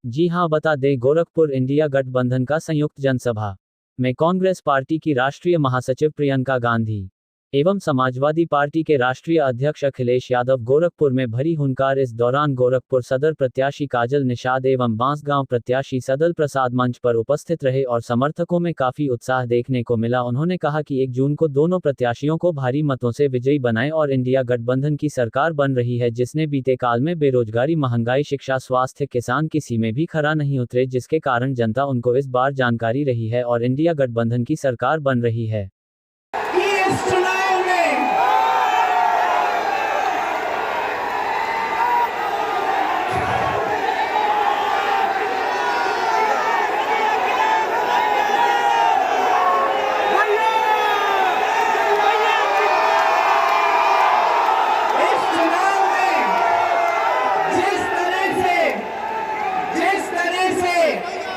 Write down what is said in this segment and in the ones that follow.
जी हां, बता दें, गोरखपुर इंडिया गठबंधन का संयुक्त जनसभा में कांग्रेस पार्टी की राष्ट्रीय महासचिव प्रियंका गांधी एवं समाजवादी पार्टी के राष्ट्रीय अध्यक्ष अखिलेश यादव गोरखपुर में भरी हुंकार। इस दौरान गोरखपुर सदर प्रत्याशी काजल निषाद एवं बांसगांव प्रत्याशी सदल प्रसाद मंच पर उपस्थित रहे और समर्थकों में काफी उत्साह देखने को मिला। उन्होंने कहा कि 1 जून को दोनों प्रत्याशियों को भारी मतों से विजयी बनाएं और इंडिया गठबंधन की सरकार बन रही है, जिसने बीते काल में बेरोजगारी, महंगाई, शिक्षा, स्वास्थ्य, किसान किसी में भी खरा नहीं उतरे, जिसके कारण जनता उनको इस बार जानकारी रही है और इंडिया गठबंधन की सरकार बन रही है।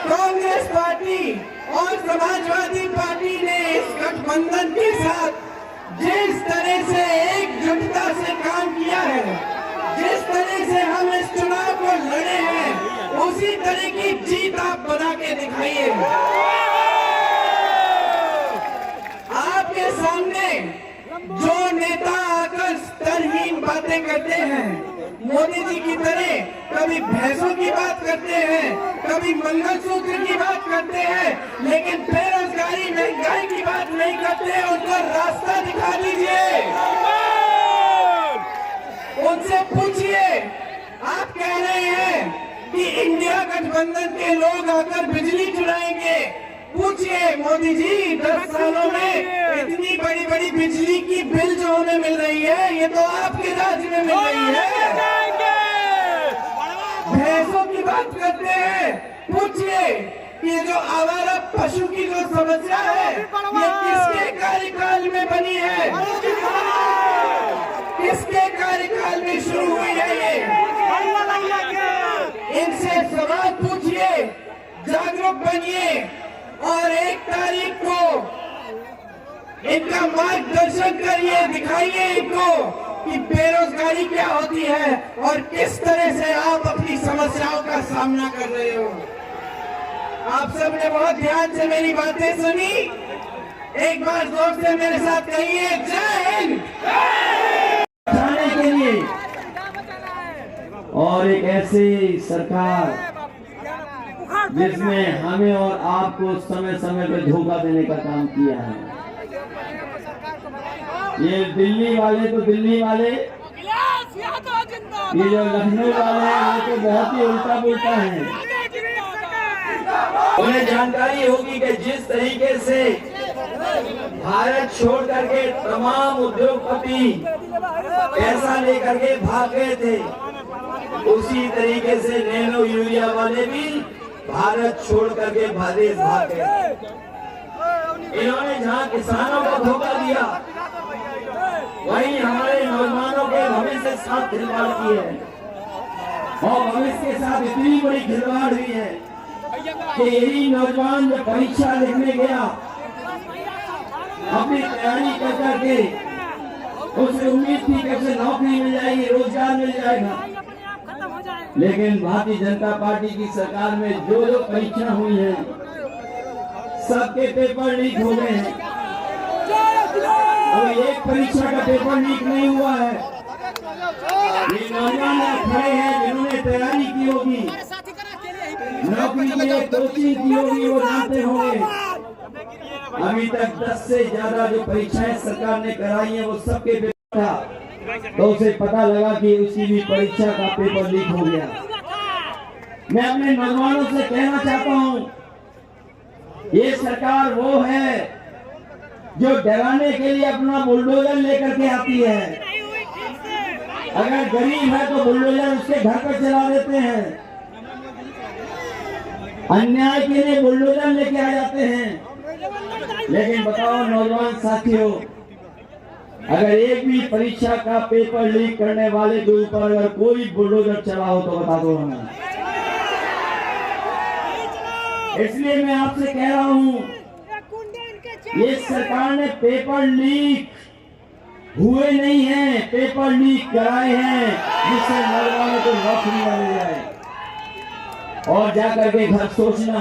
कांग्रेस पार्टी और समाजवादी पार्टी ने इस गठबंधन के साथ जिस तरह से एकजुटता से काम किया है, जिस तरह से हम इस चुनाव को लड़े हैं, उसी तरह की जीत आप बना के दिखाइए। आपके सामने जो नेता आकर स्तरहीन बातें करते हैं, मोदी जी की तरह कभी भैंसों की बात करते हैं, कभी मंगलसूत्र की बात करते हैं, लेकिन बेरोजगारी, महंगाई की बात नहीं करते। उनको रास्ता दिखा दीजिए, उनसे पूछिए। आप कह रहे हैं कि इंडिया गठबंधन के लोग आकर बिजली चुराएंगे। पूछिए मोदी जी, 10 सालों में इतनी बड़ी बड़ी बिजली की बिल जो हमें मिल रही है, ये तो आपके राज्य में मिल रही है। भैंसों की बात करते हैं। पूछिए कि जो आवारा पशु की जो समस्या है, ये किसके कार्यकाल में बनी है, किसके कार्यकाल में शुरू हुई है ये? इनसे सवाल पूछिए, जागरूक बनिए और 1 तारीख को इनका मार्गदर्शन करिए, दिखाइए इनको कि बेरोजगारी क्या होती है और किस तरह से आप अपनी समस्याओं का सामना कर रहे हो। आप सबने बहुत ध्यान से मेरी बातें सुनी। एक बार जोर से मेरे साथ कहिए, जय हिंद। जाने के लिए और एक ऐसी सरकार जिसने हमें और आपको समय समय पर धोखा देने का काम किया है। ये दिल्ली वाले तो दिल्ली वाले, ये जो लखनऊ वाले हैं वो तो बहुत ही उल्टा पुल्टा है। उन्हें जानकारी होगी कि जिस तरीके से भारत छोड़ करके तमाम उद्योगपति पैसा लेकर के भाग गए थे, उसी तरीके से नैनो यूरिया वाले भी भारत छोड़ करके विदेश भाग गए। इन्होंने जहां किसानों को धोखा दिया, वहीं हमारे नौजवानों के भविष्य के साथ खिलवाड़ की है और भविष्य के साथ इतनी बड़ी खिलवाड़ हुई है कि यही नौजवान जब परीक्षा लिखने गया, अपनी तैयारी कर करके उसे उम्मीद थी कि उसे नौकरी मिल जाएगी, रोजगार मिल जाएगा, लेकिन भारतीय जनता पार्टी की सरकार में जो जो परीक्षा हुई है, सबके पेपर लीक हो गए हैं। और एक परीक्षा का पेपर लीक नहीं हुआ है। ये नौजवान खड़े हैं जिन्होंने तैयारी की होगी, नौकरी के लिए कोचिंग की होगी, वो जानते होंगे। अभी तक 10 से ज्यादा जो परीक्षाएं सरकार ने कराई हैं, वो सबके पेपर था, तो उसे पता लगा कि उसकी भी परीक्षा का पेपर लीक हो गया। मैं अपने नौजवानों से कहना चाहता हूं, ये सरकार वो है जो डराने के लिए अपना बुलडोजर लेकर के आती है। अगर गरीब है तो बुलडोजर उसके घर पर चला देते हैं, अन्याय के लिए बुलडोजर लेके आ जाते हैं। लेकिन बताओ नौजवान साथियों, अगर एक भी परीक्षा का पेपर लीक करने वाले के ऊपर अगर कोई बुलडोजर चला हो तो बता दो हमें। इसलिए मैं आपसे कह रहा हूं, ये सरकार ने पेपर लीक हुए नहीं हैं, पेपर लीक कराए हैं जिससे नौजवानों को नौकरी मिल जाए। और जाकर के घर सोचना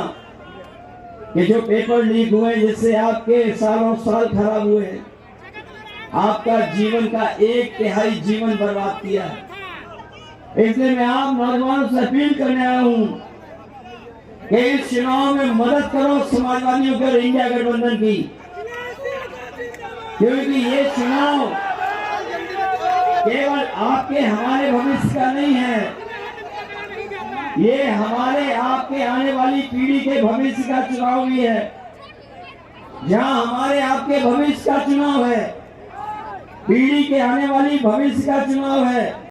कि जो पेपर लीक हुए जिससे आपके सालों साल खराब हुए, आपका जीवन का 1/3 जीवन बर्बाद किया है। इसलिए मैं आप नौजवानों से अपील करने आया हूं कि इस चुनाव में मदद करो समाजवादियों के और इंडिया गठबंधन की, क्योंकि ये चुनाव केवल आपके हमारे भविष्य का नहीं है, ये हमारे आपके आने वाली पीढ़ी के भविष्य का चुनाव भी है। जहां हमारे आपके भविष्य का चुनाव है, पीढ़ी के आने वाली भविष्य का चुनाव है।